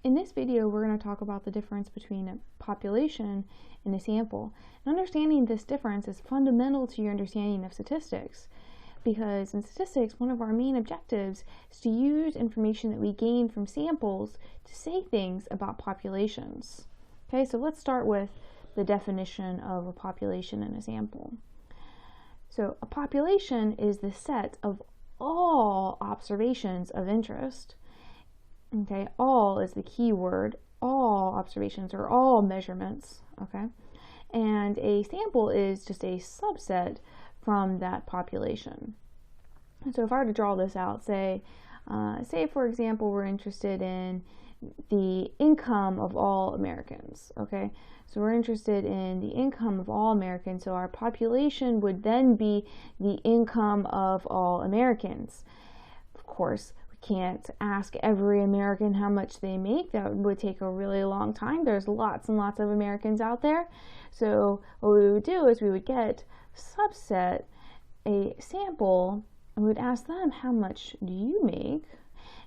In this video, we're going to talk about the difference between a population and a sample. And understanding this difference is fundamental to your understanding of statistics, because in statistics, one of our main objectives is to use information that we gain from samples to say things about populations. Okay, so let's start with the definition of a population and a sample. So a population is the set of all observations of interest. Okay, all is the key word, all observations or all measurements, okay? And a sample is just a subset from that population. So if I were to draw this out, say for example, we're interested in the income of all Americans, okay? So we're interested in the income of all Americans, so our population would then be the income of all Americans. Of course, can't ask every American how much they make. That would take a really long time. There's lots and lots of Americans out there. So what we would do is we would get subset, a sample, and we would ask them, how much do you make?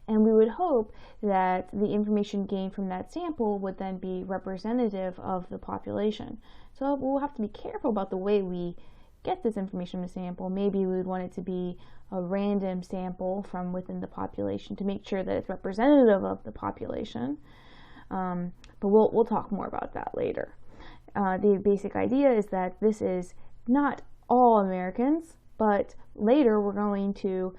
And we would hope that the information gained from that sample would then be representative of the population. So we'll have to be careful about the way we get this information from a sample. Maybe we would want it to be a random sample from within the population to make sure that it's representative of the population. But we'll talk more about that later. The basic idea is that this is not all Americans, but later we're going to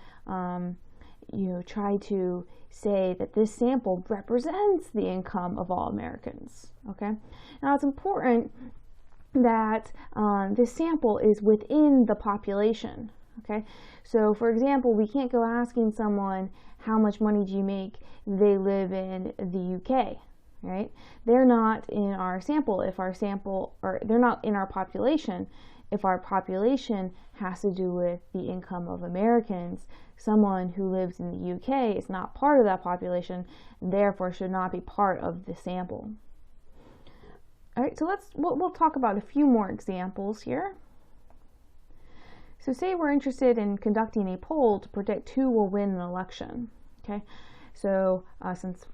try to say that this sample represents the income of all Americans. Okay. Now it's important that this sample is within the population. Okay, so for example, we can't go asking someone how much money do you make. They live in the UK, right? They're not in our sample if our sample, or they're not in our population if our population has to do with the income of Americans. Someone who lives in the UK is not part of that population, and therefore should not be part of the sample. All right, so we'll talk about a few more examples here. So say we're interested in conducting a poll to predict who will win an election. Okay, so since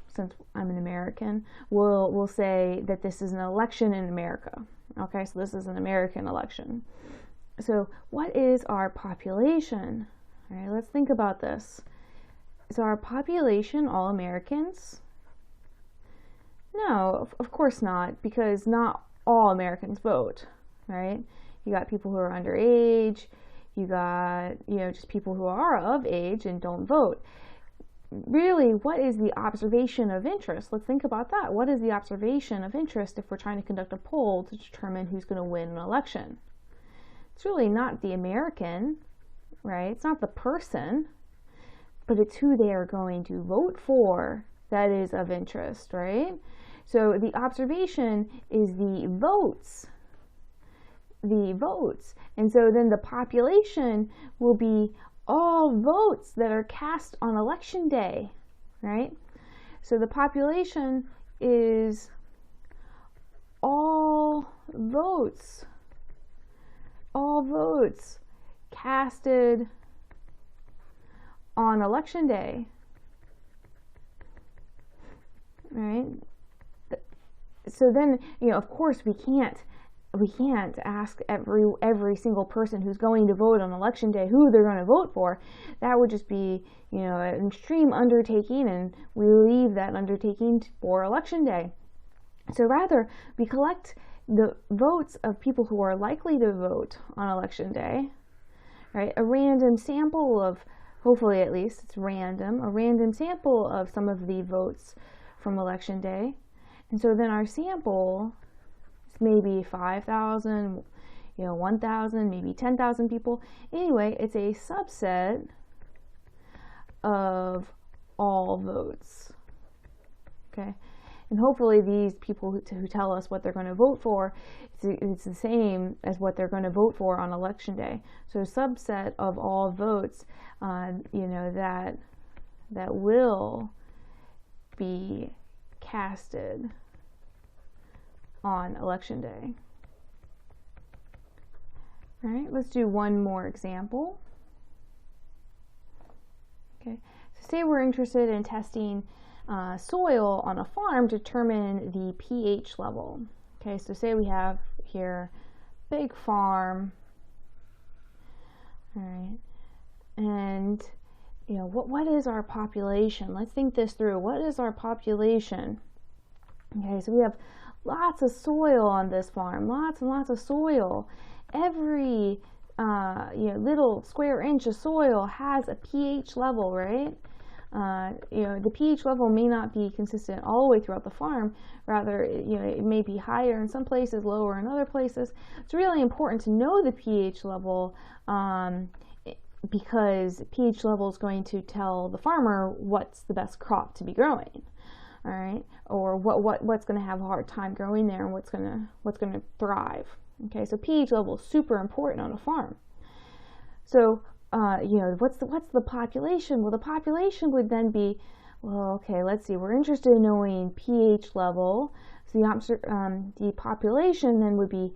I'm an American, we'll say that this is an election in America. Okay, so this is an American election. So what is our population? All right, let's think about this. Is our population all Americans? No, of course not, because not all Americans vote, right? You got people who are underage, you got, just people who are of age and don't vote. Really, what is the observation of interest? Let's think about that. What is the observation of interest if we're trying to conduct a poll to determine who's going to win an election? It's really not the American, right? It's not the person, but it's who they are going to vote for that is of interest, right? So the observation is the votes. And so then the population will be all votes that are cast on election day, right? So the population is all votes casted on election day, right? So then, of course we can't ask every single person who's going to vote on election day who they're going to vote for. That would just be, an extreme undertaking, and we leave that undertaking for election day. So rather, we collect the votes of people who are likely to vote on election day, right? A random sample of, hopefully at least it's random, a random sample of some of the votes from election day. And so then our sample is maybe 5,000, 1,000, maybe 10,000 people. Anyway, it's a subset of all votes. Okay, and hopefully these people who tell us what they're going to vote for, it's the same as what they're going to vote for on election day. So a subset of all votes, that will be casted on election day. All right, let's do one more example. Okay, so say we're interested in testing soil on a farm determine the pH level. Okay, so say we have here big farm, all right, and what is our population? Let's think this through. What is our population? Okay, so we have lots of soil on this farm, lots and lots of soil. Every little square inch of soil has a pH level, right? The pH level may not be consistent all the way throughout the farm. Rather, it may be higher in some places, lower in other places. It's really important to know the pH level because pH level is going to tell the farmer what's the best crop to be growing. All right, or what's going to have a hard time growing there, and what's going to thrive. Okay, so pH level is super important on a farm. So what's the population? Well, the population would then be, well, okay, let's see. We're interested in knowing pH level. So the population then would be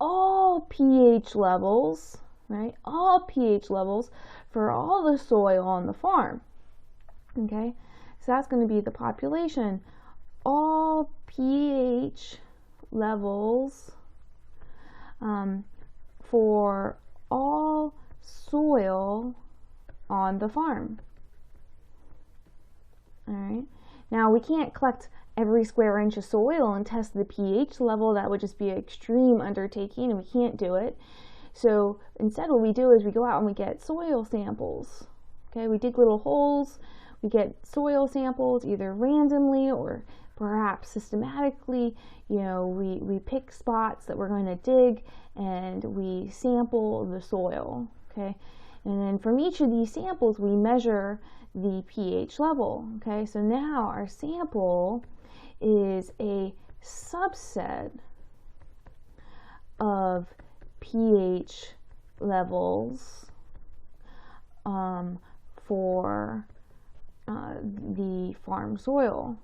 all pH levels, right? All pH levels for all the soil on the farm. Okay. So that's going to be the population, all pH levels for all soil on the farm. All right. Now we can't collect every square inch of soil and test the pH level. That would just be an extreme undertaking, and we can't do it. So instead, what we do is we go out and we get soil samples. Okay, we dig little holes. We get soil samples either randomly or perhaps systematically. We pick spots that we're going to dig and we sample the soil. Okay, and then from each of these samples we measure the pH level. Okay, so now our sample is a subset of pH levels for the farm soil.